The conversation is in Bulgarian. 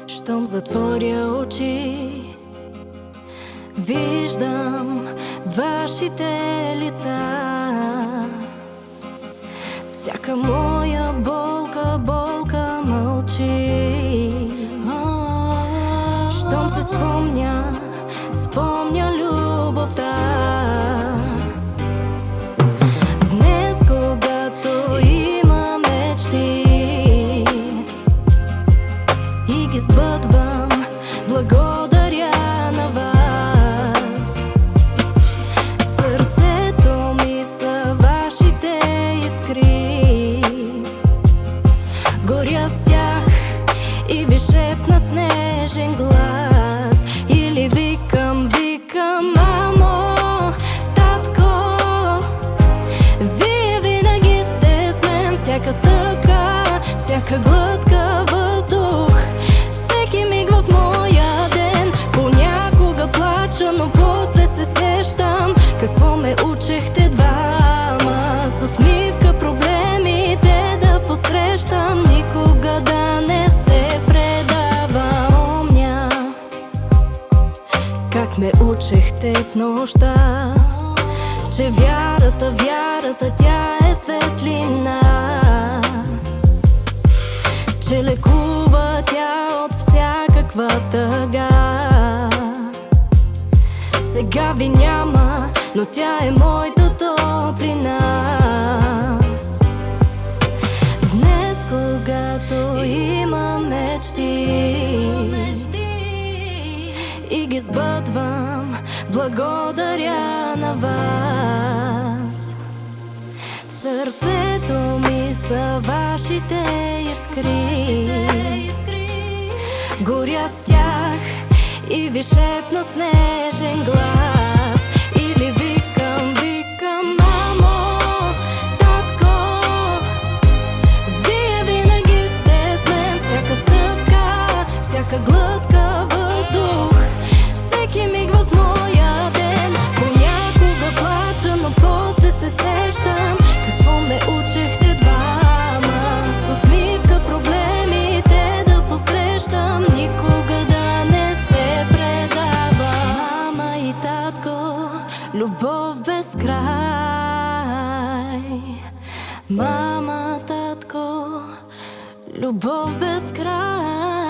Щом затворя очи, виждам вашите лица. Всяка моя болка мълчи. Щом се спомня любовта. Днес, когато има мечти и ги сбъдвам, благодаря на вас. В сърцето ми са вашите искри. Горя с тях и ви шепна снежен глас. Или викам, мамо, татко, вие винаги сте с мен. Всяка стъпка, всяка глътка въздух, всеки миг в моя ден. Понякога плача, но после се сещам какво ме учехте двама. С усмивка проблемите да посрещам, никога да не се предавам. Помня как ме учехте в нощта, че вярата, тя е светлина, че лекува тя от всякаква тъга. Сега ви няма, но тя е моята топлина. Днес, когато има мечти и ги сбъдвам, благодаря на вас. В сърцето ми са вашите искри. Горя с тях и ви шепна снежен глас. Или викам, мамо, татко, вие винаги сте с мен. Всяка стъпка, всяка глътка въздух, всеки миг в моя ден. Понякога плача, но после се сещам какво ме учехте двама. С усмивка проблемите да посрещам, никога да не се предавам. Мама и татко, любов без край. Мама, татко, любов без край.